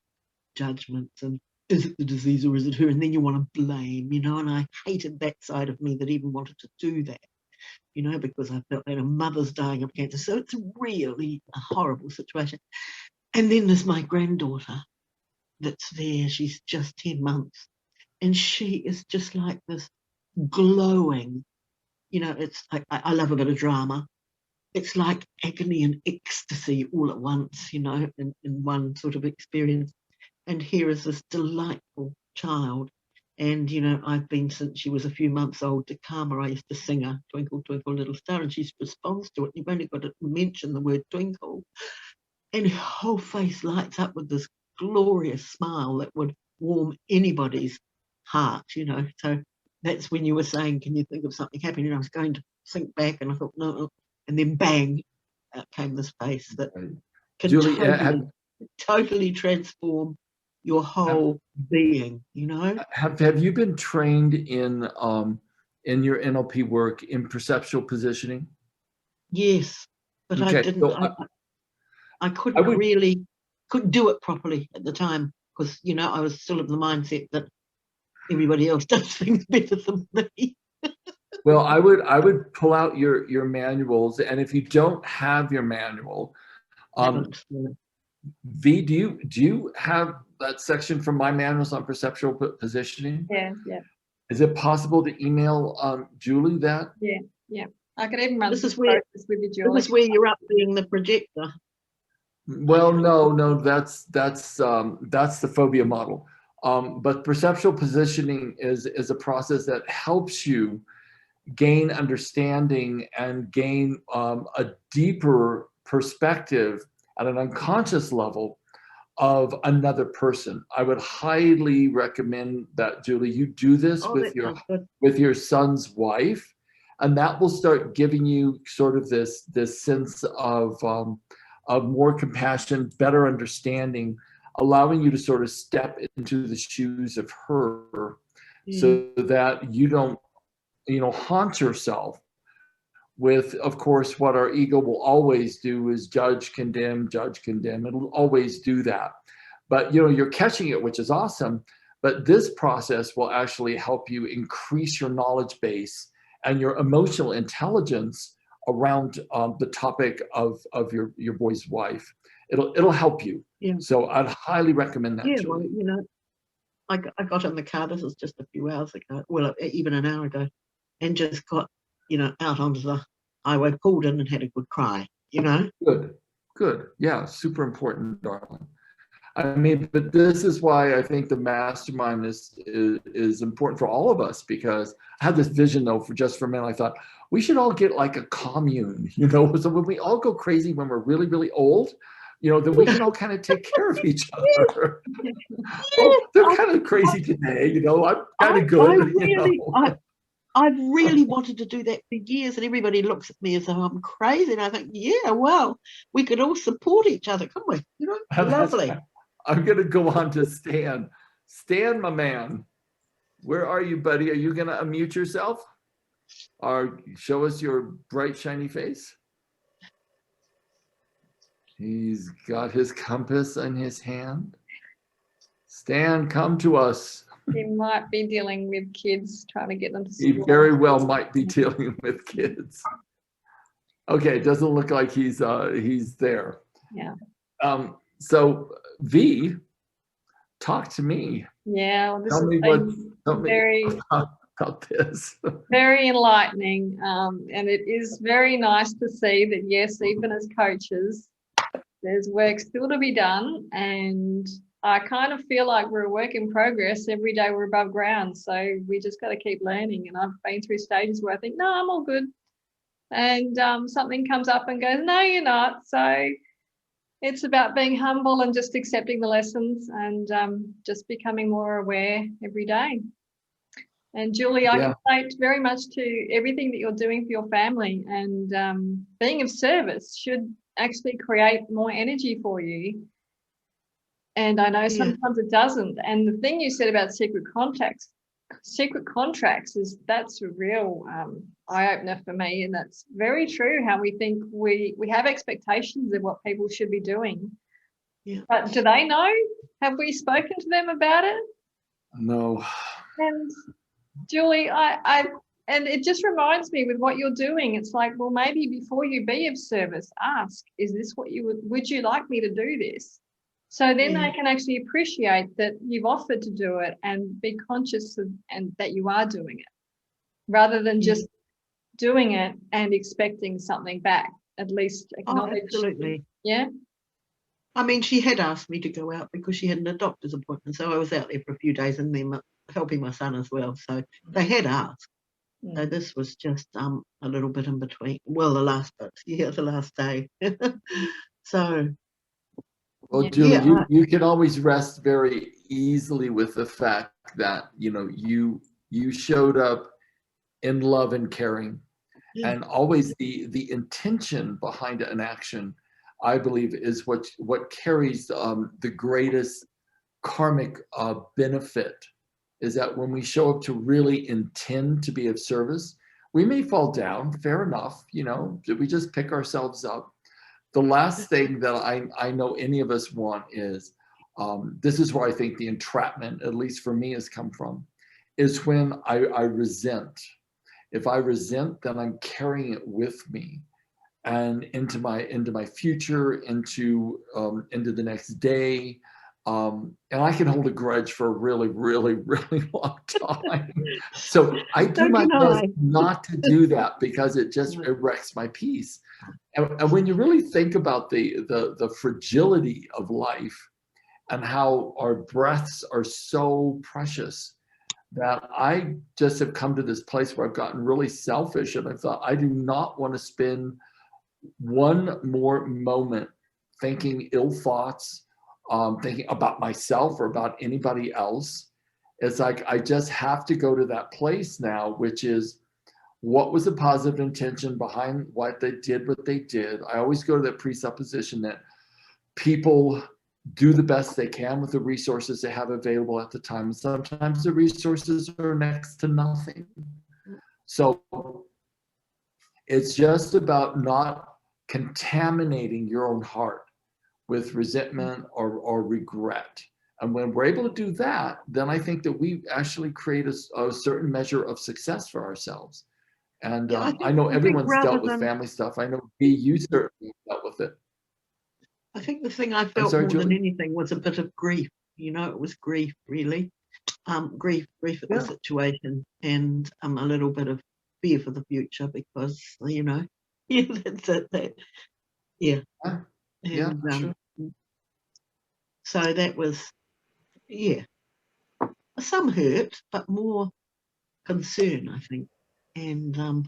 judgments and is it the disease or is it her? And then you want to blame, you know, and I hated that side of me that even wanted to do that, you know, because I felt that a mother's dying of cancer. So it's really a horrible situation. And then there's my granddaughter that's there. She's just 10 months. And she is just like this glowing, you know, it's I love a bit of drama. It's like agony and ecstasy all at once, you know, in one sort of experience. And here is this delightful child. And, you know, I've been since she was a few months old to Karma. I used to sing her Twinkle, Twinkle, Little Star, and she responds to it. You've only got to mention the word twinkle. And her whole face lights up with this glorious smile that would warm anybody's heart, you know. So that's when you were saying, can you think of something happening? And I was going to think back and I thought, no. And then bang, out came this face that can Julie, totally transform your whole being, you know. have you been trained in your NLP work in perceptual positioning? Yes, but Okay, I didn't. so I couldn't do it properly at the time because you know I was still of the mindset that everybody else does things better than me. well, I would pull out your manuals, and if you don't have your manual, V, do you have that section from my manuals on perceptual positioning? Yeah. Is it possible to email Julie that? Yeah. I could even run This this is where process with you, Julie. this is where you're up being the projector. Well, no, that's the phobia model. But perceptual positioning is a process that helps you gain understanding and gain a deeper perspective at an unconscious level of another person. I would highly recommend that, Julie, you do this with your son's wife, and that will start giving you sort of this sense of more compassion, better understanding, allowing you to sort of step into the shoes of her, so that you don't, haunt yourself with, of course, what our ego will always do is judge, condemn. It'll always do that. But, you're catching it, which is awesome. But this process will actually help you increase your knowledge base and your emotional intelligence around the topic of your boy's wife. It'll help you. Yeah. So I'd highly recommend that. Yeah, Julie. well, I got in the car, this was just a few hours ago, well, even an hour ago, and just got, out onto the highway, pulled in and had a good cry, Good. Yeah, super important, darling. I mean, but this is why I think the mastermind is important for all of us, because I had this vision, though, for a minute. I thought we should all get like a commune, so when we all go crazy when we're really, really old, then we can all kind of take care of each other. Oh, they're kind of crazy today, I'm kind of good. I've really wanted to do that for years, and everybody looks at me as though I'm crazy, and I think, yeah, well, we could all support each other, couldn't we? Lovely. I'm going to go on to Stan. Stan, my man, where are you, buddy? Are you going to unmute yourself or show us your bright, shiny face? He's got his compass in his hand. Stan, come to us. He might be dealing with kids, trying to get them to He school. very well might be dealing with kids. Okay, it doesn't look like he's there. Yeah. So V, talk to me. Yeah, well, this Tell me very about this. Very enlightening, and it is very nice to see that, yes, even as coaches, there's work still to be done, and I kind of feel like we're a work in progress. Every day we're above ground, so we just got to keep learning. And I've been through stages where I think, no, I'm all good, and something comes up and goes, no, you're not. So it's about being humble and just accepting the lessons and just becoming more aware every day. And Julie, I can relate very much to everything that you're doing for your family, and being of service should actually create more energy for you. And I know sometimes it doesn't. And the thing you said about secret contracts is that's a real eye-opener for me. And that's very true, how we think we have expectations of what people should be doing. Yeah. But do they know? Have we spoken to them about it? No. And Julie, and it just reminds me with what you're doing. It's like, well, maybe before you be of service, ask, is this what would you like me to do this? So then they can actually appreciate that you've offered to do it and be conscious of, and that you are doing it, rather than just doing it and expecting something back. At least acknowledge. Oh, absolutely. Yeah. I mean, she had asked me to go out because she had a doctor's appointment, so I was out there for a few days and then helping my son as well. So they had asked. So this was just a little bit in between. Well, the last day. So. Well, Julie, you can always rest very easily with the fact that, you know, you showed up in love and caring, and always the intention behind an action, I believe, is what carries the greatest karmic benefit. Is that when we show up to really intend to be of service, we may fall down, fair enough, you know, we just pick ourselves up. The last thing that I know any of us want is, this is where I think the entrapment, at least for me, has come from, is when I resent. If I resent, then I'm carrying it with me and into my future, into the next day. And I can hold a grudge for a really, really, really long time. So I do my best not to do that, because it just wrecks my peace. And when you really think about the fragility of life and how our breaths are so precious, that I just have come to this place where I've gotten really selfish, and I thought, I do not want to spend one more moment thinking ill thoughts, thinking about myself or about anybody else. It's like I just have to go to that place now, which is, what was the positive intention behind what they did? I always go to that presupposition that people do the best they can with the resources they have available at the time. And sometimes the resources are next to nothing. So it's just about not contaminating your own heart with resentment or regret. And when we're able to do that, then I think that we actually create a certain measure of success for ourselves. And I know everyone's dealt with family stuff. I know you certainly dealt with it. I think the thing I felt more than anything was a bit of grief. You know, it was grief, really. Grief at the situation, and a little bit of fear for the future, because, you know, that's it. Sure. So that was, some hurt, but more concern, I think. And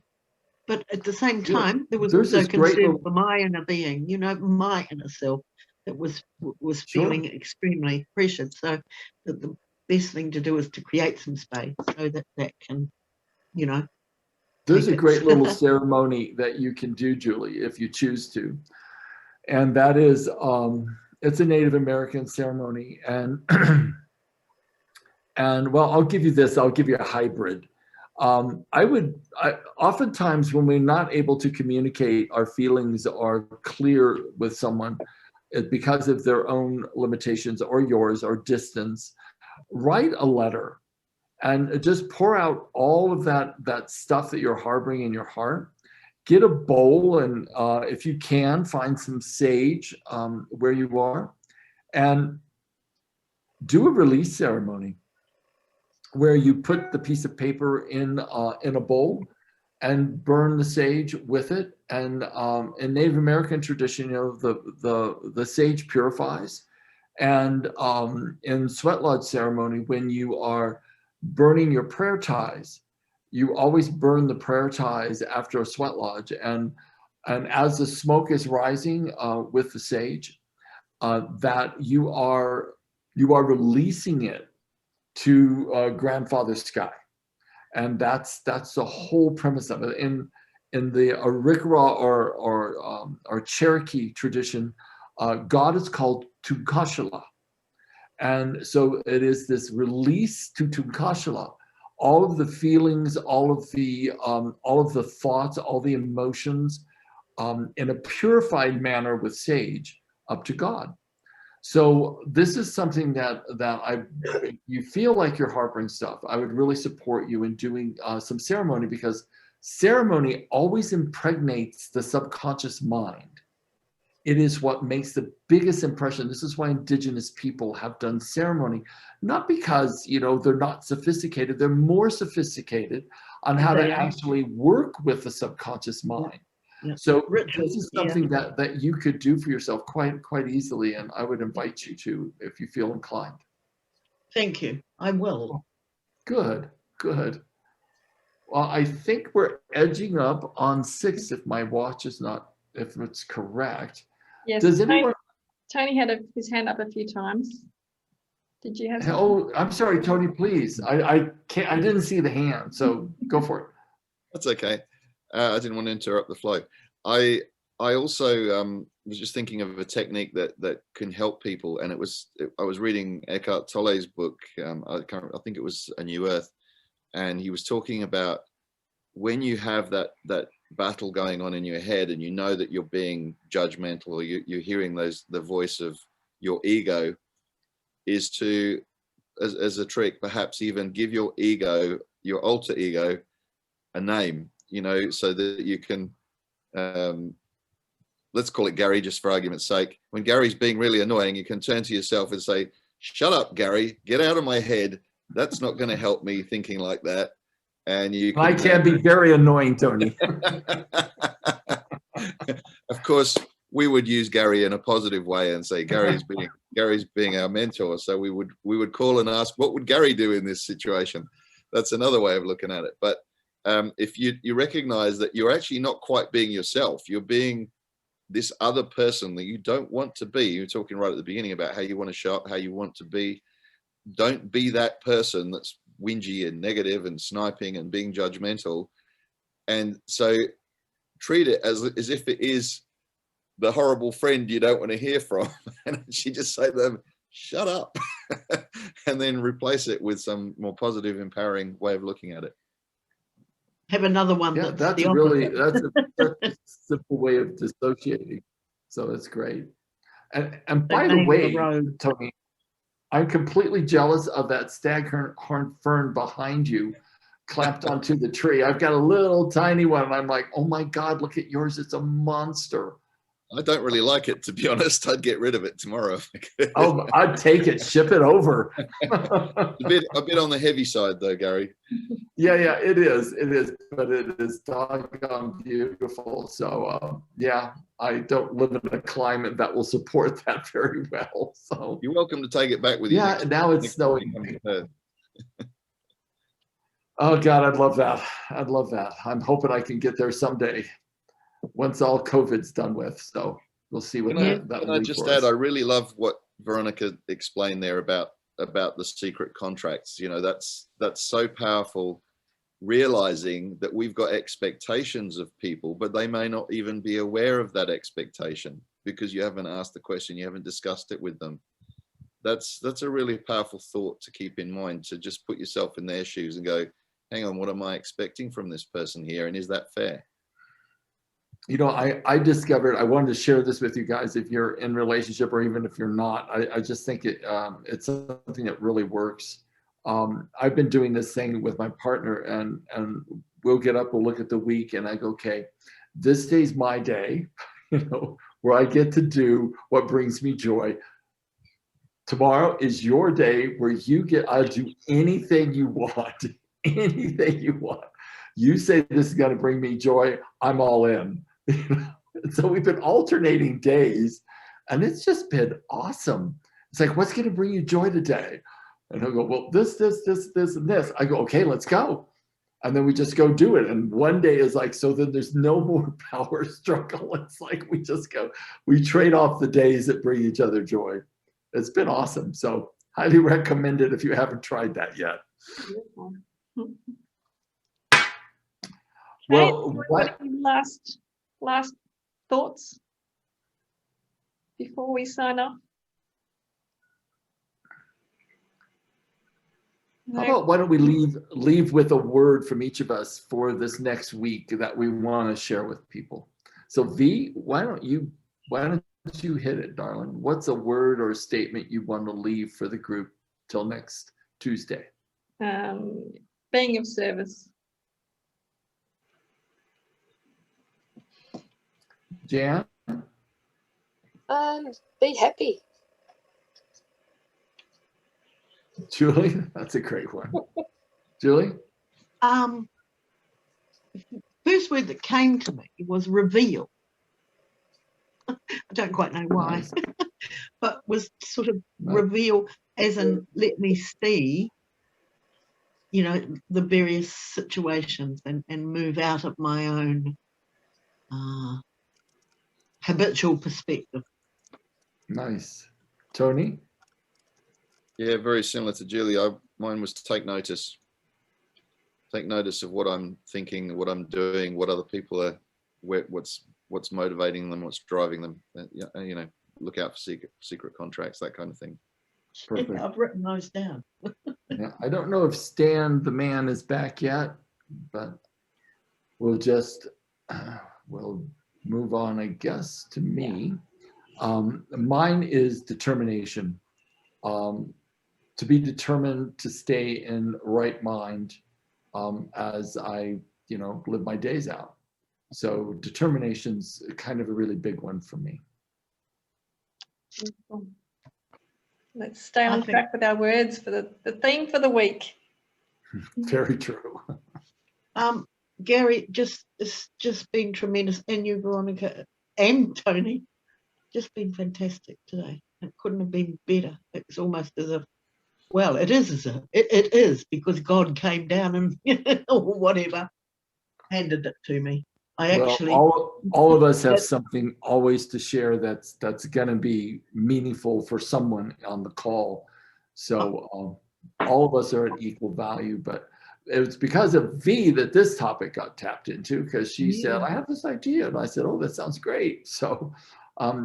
but at the same time, there was also concern for my inner being, you know, my inner self, that was feeling extremely pressured. So the best thing to do is to create some space so that can, you know. There's a great little ceremony that you can do, Julie, if you choose to. And that is, it's a Native American ceremony. And, well, I'll give you this, I'll give you a hybrid. Oftentimes when we're not able to communicate our feelings are clear with someone because of their own limitations or yours or distance, write a letter and just pour out all of that stuff that you're harboring in your heart. Get a bowl, and if you can, find some sage where you are, and do a release ceremony where you put the piece of paper in a bowl and burn the sage with it. And in Native American tradition, you know, the sage purifies. And in sweat lodge ceremony, when you are burning your prayer ties, you always burn the prayer ties after a sweat lodge. And as the smoke is rising with the sage, that you are releasing it to Grandfather Sky. And that's the whole premise of it. In the Arikara or Cherokee tradition, God is called Tunkashala. And so it is this release to Tunkashala, all of the feelings, all of the thoughts, all the emotions, in a purified manner with sage up to God. So this is something that you feel like you're harboring stuff, I would really support you in doing some ceremony, because ceremony always impregnates the subconscious mind. It is what makes the biggest impression. This is why indigenous people have done ceremony, not because, you know, they're not sophisticated, they're more sophisticated on how to actually work with the subconscious mind. Yeah. So this is something that you could do for yourself quite easily, and I would invite you to, if you feel inclined. Thank you. I will. Good. Well, I think we're edging up on 6 if my watch is not, if it's correct. Yes, Does anyone? Tony had his hand up a few times. Did you have something? Oh, I'm sorry, Tony, please. I can't, I didn't see the hand, so go for it. That's okay. I didn't want to interrupt the flow. I also was just thinking of a technique that can help people, and I was reading Eckhart Tolle's book. I think it was A New Earth, and he was talking about when you have that battle going on in your head, and you know that you're being judgmental, or you're hearing the voice of your ego, is to, as a trick, perhaps even give your ego, your alter ego, a name, you know, so that you can, let's call it Gary, just for argument's sake. When Gary's being really annoying, you can turn to yourself and say, "Shut up, Gary, get out of my head. That's not going to help me thinking like that." And you can, I can be very annoying, Tony. Of course, we would use Gary in a positive way and say Gary's being our mentor. So we would call and ask, what would Gary do in this situation? That's another way of looking at it. But if you recognize that you're actually not quite being yourself, you're being this other person that you don't want to be. You're talking right at the beginning about how you want to show up, how you want to be. Don't be that person that's whingy and negative and sniping and being judgmental. And so treat it as if it is the horrible friend you don't want to hear from. And she just say to them, "Shut up," and then replace it with some more positive, empowering way of looking at it. Have another one. Yeah, that's the really, opposite. that's a simple way of dissociating. So it's great. And by the way, Tony, I'm completely jealous of that staghorn fern behind you, clamped onto the tree. I've got a little tiny one, and I'm like, oh my God, look at yours. It's a monster. I don't really like it, to be honest. I'd get rid of it tomorrow. Oh, I'd take it, ship it over. a bit on the heavy side though, Gary. Yeah, it is, but it is doggone beautiful. So yeah, I don't live in a climate that will support that very well. So you're welcome to take it back with you. Yeah, now it's snowing. Oh God, I'd love that. I'm hoping I can get there someday, once all COVID's done with. So we'll see what that Can I just add, I really love what Veronica explained there about the secret contracts. You know, that's so powerful, realizing that we've got expectations of people, but they may not even be aware of that expectation because you haven't asked the question, you haven't discussed it with them. That's a really powerful thought to keep in mind, to just put yourself in their shoes and go, hang on, what am I expecting from this person here? And is that fair? You know, I discovered, I wanted to share this with you guys, if you're in relationship or even if you're not, I just think it's something that really works. I've been doing this thing with my partner, and we'll get up, we'll look at the week, and I go, okay, this day's my day, you know, where I get to do what brings me joy. Tomorrow is your day where you get to do anything you want, anything you want. You say this is going to bring me joy, I'm all in. So we've been alternating days, and it's just been awesome. It's like, what's going to bring you joy today? And he'll go, well, this, and this. I go, okay, let's go. and then we just go do it. And one day is like, so then there's no more power struggle. It's like we trade off the days that bring each other joy. It's been awesome. So highly recommend it if you haven't tried that yet. Well, what last thoughts before we sign off? How about why don't we leave with a word from each of us for this next week that we want to share with people. So V, why don't you hit it, darling? What's a word or a statement you want to leave for the group till next Tuesday? Being of service. Jan? Be happy. Julie? That's a great one. Julie? First word that came to me was reveal. I don't quite know why, Nice. but was sort of reveal as in let me see, you know, the various situations and move out of my own habitual perspective. Nice. Tony? Yeah, very similar to Julie. Mine was take notice. Take notice of what I'm thinking, what I'm doing, what other people are, what's motivating them, what's driving them. You know, look out for secret contracts, that kind of thing. Perfect. I've written those down. Yeah, I don't know if Stan the man is back yet, but we'll just we'll move on, I guess, to me. Mine is determination. To be determined to stay in right mind as I, you know, live my days out. So determination's kind of a really big one for me. Let's stay on track with our words for the theme for the week. Very true. Gary, it's just been tremendous, and you, Veronica, and Tony, just been fantastic today. It couldn't have been better. It's almost as if, well, it is as if it is because God came down and or whatever handed it to me. I actually, all of us have something always to share that's going to be meaningful for someone on the call. So all of us are at equal value, but it was because of V that this topic got tapped into, because she said, I have this idea. And I said, oh, that sounds great. So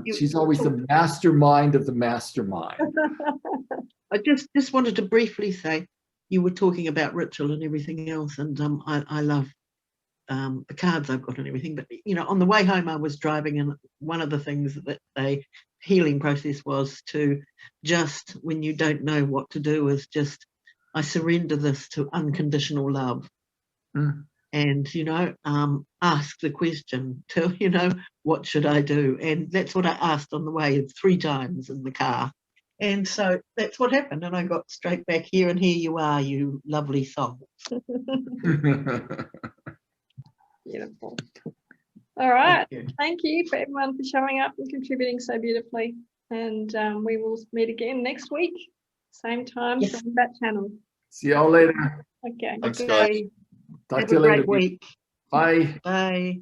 she's always the mastermind of the mastermind. I just wanted to briefly say, you were talking about ritual and everything else, and I love the cards I've got and everything, but you know, on the way home I was driving, and one of the things that the healing process was to just, when you don't know what to do, is just, I surrender this to unconditional love. And you know, ask the question to, you know, what should I do? And that's what I asked on the way 3 times in the car. And so that's what happened, and I got straight back here, and here you are, you lovely soul. Beautiful. All right. Thank you for everyone for showing up and contributing so beautifully. And we will meet again next week. Same time, same bat channel. See y'all later. Okay. Thanks, guys. Talk Have to you a later. great week. Bye. Bye.